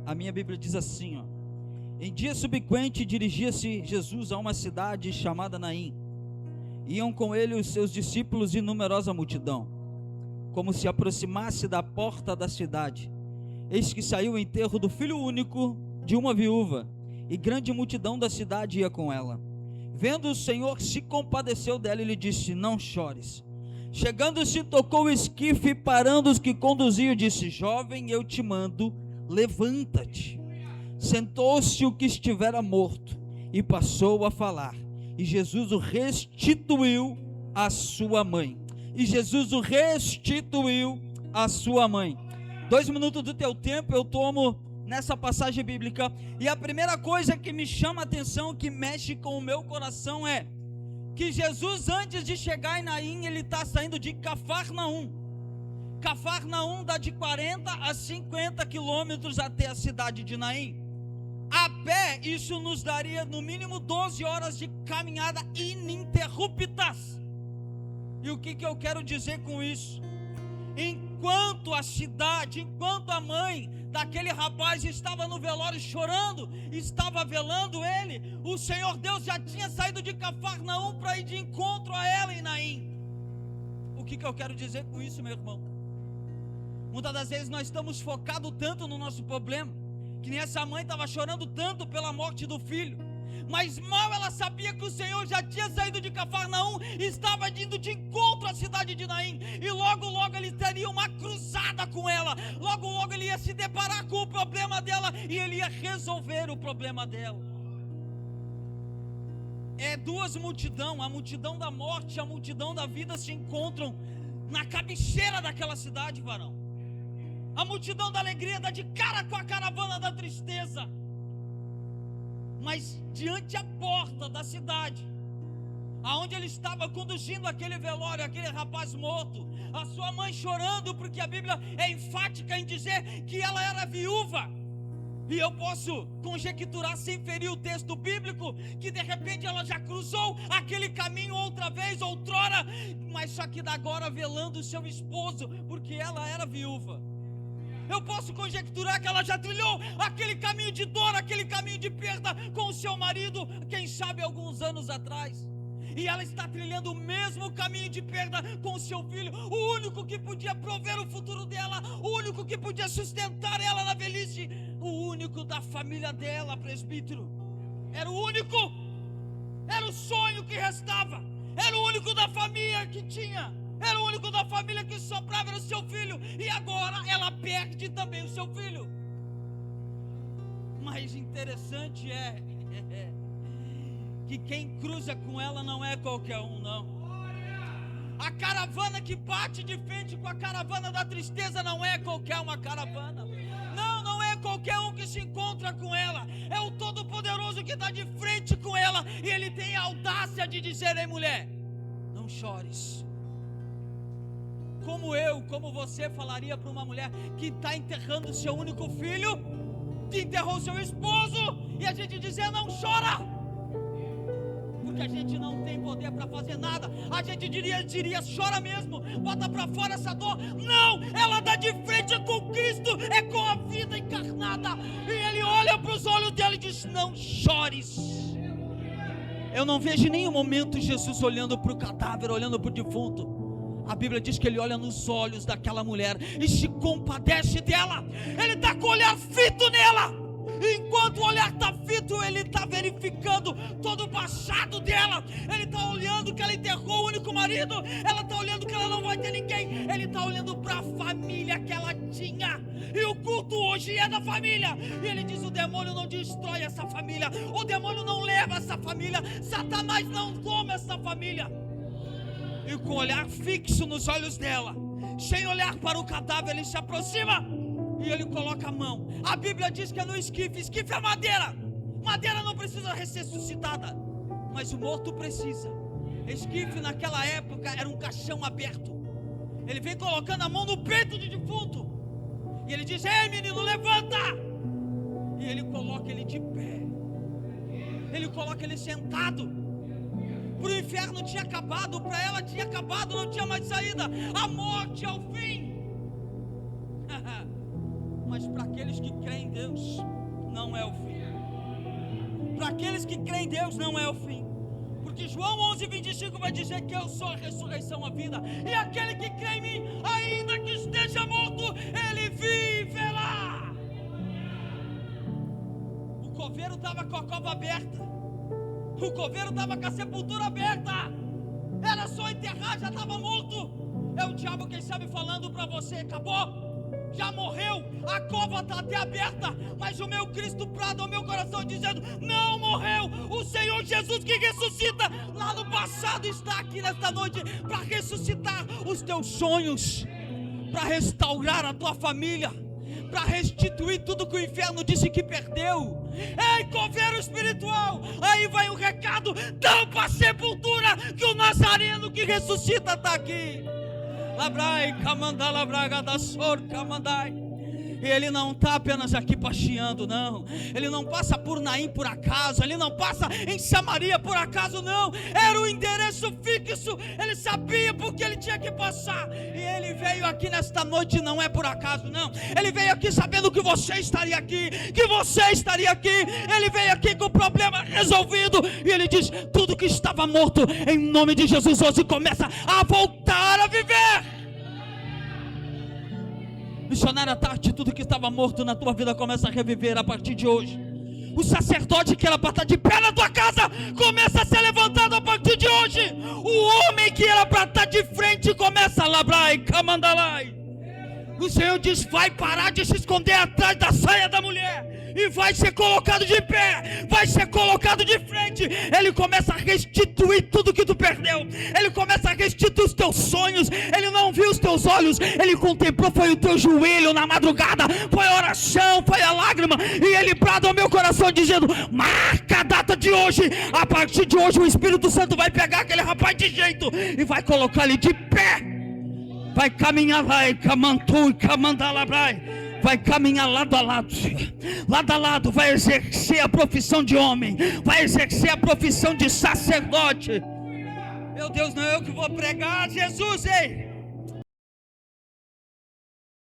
A minha Bíblia diz assim, ó: em dia subsequente dirigia-se Jesus a uma cidade chamada Naim. Iam com ele os seus discípulos e numerosa multidão. Como se aproximasse da porta da cidade, eis que saiu o enterro do filho único de uma viúva, e grande multidão da cidade ia com ela. Vendo o Senhor, se compadeceu dela e lhe disse: não chores. Chegando-se, tocou o esquife e parando os que conduziam, disse: jovem, eu te mando, levanta-te. Sentou-se o que estivera morto e passou a falar, e Jesus o restituiu à sua mãe. E Jesus o restituiu à sua mãe. 2 minutos do teu tempo eu tomo nessa passagem bíblica, e a primeira coisa que me chama a atenção, que mexe com o meu coração, é que Jesus, antes de chegar em Naim, ele está saindo de Cafarnaum. Cafarnaum dá de 40 a 50 quilômetros até a cidade de Naim. A pé, isso nos daria no mínimo 12 horas de caminhada ininterruptas. E o que eu quero dizer com isso? Enquanto a cidade, enquanto a mãe daquele rapaz estava no velório chorando, estava velando ele, o Senhor Deus já tinha saído de Cafarnaum para ir de encontro a ela em Naim. O que eu quero dizer com isso, meu irmão? Muitas das vezes nós estamos focados tanto no nosso problema, que nem essa mãe estava chorando tanto pela morte do filho, mas mal ela sabia que o Senhor já tinha saído de Cafarnaum e estava indo de encontro à cidade de Naim, e logo ele teria uma cruzada com ela, logo ele ia se deparar com o problema dela, e ele ia resolver o problema dela. Duas multidões, a multidão da morte e a multidão da vida se encontram na cabeceira daquela cidade, varão. A multidão da alegria dá de cara com a caravana da tristeza. Mas diante a porta da cidade, aonde ele estava conduzindo aquele velório, aquele rapaz morto, a sua mãe chorando, porque a Bíblia é enfática em dizer que ela era viúva. E eu posso conjecturar, sem ferir o texto bíblico, que de repente ela já cruzou aquele caminho outra vez, outrora, mas só que agora velando o seu esposo, porque ela era viúva. Eu posso conjecturar que ela já trilhou aquele caminho de dor, aquele caminho de perda com o seu marido, quem sabe alguns anos atrás. E ela está trilhando o mesmo caminho de perda com o seu filho, o único que podia prover o futuro dela, o único que podia sustentar ela na velhice, o único da família dela, presbítero. Era o único, era o sonho que restava, era o único da família que tinha. Era o único da família que sobrava, era o seu filho. E agora ela perde também o seu filho. Mas interessante é que quem cruza com ela não é qualquer um, não. A caravana que bate de frente com a caravana da tristeza não é qualquer uma caravana. Não é qualquer um que se encontra com ela. É o Todo-Poderoso que está de frente com ela. E ele tem a audácia de dizer: ei, mulher, não chores. Como você falaria para uma mulher que está enterrando o seu único filho, que enterrou seu esposo, e a gente dizer: não chora, porque a gente não tem poder para fazer nada. A gente diria: chora mesmo, bota para fora essa dor. Não, ela dá de frente com Cristo, é com a vida encarnada, e ele olha para os olhos dela e diz: não chores. Eu não vejo em nenhum momento Jesus olhando para o cadáver, olhando para o defunto. A Bíblia diz que ele olha nos olhos daquela mulher e se compadece dela. Ele está com o olhar fito nela. Enquanto o olhar está fito, ele está verificando todo o passado dela. Ele está olhando que ela enterrou o único marido. Ela está olhando que ela não vai ter ninguém. Ele está olhando para a família que ela tinha. E o culto hoje é da família. E ele diz: o demônio não destrói essa família. O demônio não leva essa família. Satanás não toma essa família. E com o olhar fixo nos olhos dela, sem olhar para o cadáver, ele se aproxima e ele coloca a mão. A Bíblia diz que é no esquife. Esquife é madeira. Madeira não precisa ser ressuscitada, mas o morto precisa. Esquife naquela época era um caixão aberto. Ele vem colocando a mão no peito do defunto e ele diz: ei, menino, levanta. E ele coloca ele de pé. Ele coloca ele sentado. Para o inferno tinha acabado, para ela tinha acabado, não tinha mais saída. A morte é o fim. Mas para aqueles que creem em Deus, aqueles que creem em Deus não é o fim. Porque João 11:25 vai dizer que eu sou a ressurreição, a vida. E aquele que crê em mim, ainda que esteja morto, ele viverá. O coveiro estava com a cova aberta. O coveiro estava com a sepultura aberta. Era só enterrar, já estava morto. É o diabo, quem sabe, falando para você: acabou, já morreu, a cova está até aberta, mas o meu Cristo brada ao meu coração dizendo: não morreu. O Senhor Jesus que ressuscita lá no passado está aqui nesta noite para ressuscitar os teus sonhos, para restaurar a tua família, para restituir tudo que o inferno disse que perdeu. Ei, coveiro espiritual, aí vai o recado: tampa a sepultura, que o Nazareno que ressuscita está aqui. Labrai, camandá, labraga da sor, camandai. E ele não está apenas aqui passeando, não. Ele não passa por Naim por acaso. Ele não passa em Samaria por acaso, não. Era o endereço fixo. Ele sabia porque ele tinha que passar. E ele veio aqui nesta noite, não é por acaso, não. Ele veio aqui sabendo que você estaria aqui, que você estaria aqui. Ele veio aqui com o problema resolvido. E ele diz: tudo que estava morto, em nome de Jesus, hoje começa a voltar a viver. Missionária Tati, tudo que estava morto na tua vida começa a reviver a partir de hoje. O sacerdote que era para estar de pé na tua casa começa a ser levantado a partir de hoje. O homem que era para estar de frente começa a labrar e camandalai. O Senhor diz: vai parar de se esconder atrás da saia da mulher e vai ser colocado de pé, vai ser colocado de frente. Ele começa a restituir tudo que tu perdeu. Ele começa a restituir os teus sonhos. Ele não viu os teus olhos, ele contemplou, foi o teu joelho na madrugada, foi a oração, foi a lágrima. E ele brada ao meu coração dizendo: marca a data de hoje. A partir de hoje o Espírito Santo vai pegar aquele rapaz de jeito e vai colocar ele de pé. Vai caminhar lá e camantu e camandalabrai. Vai caminhar lado a lado, vai exercer a profissão de homem, vai exercer a profissão de sacerdote. Meu Deus, não é eu que vou pregar, Jesus, ei!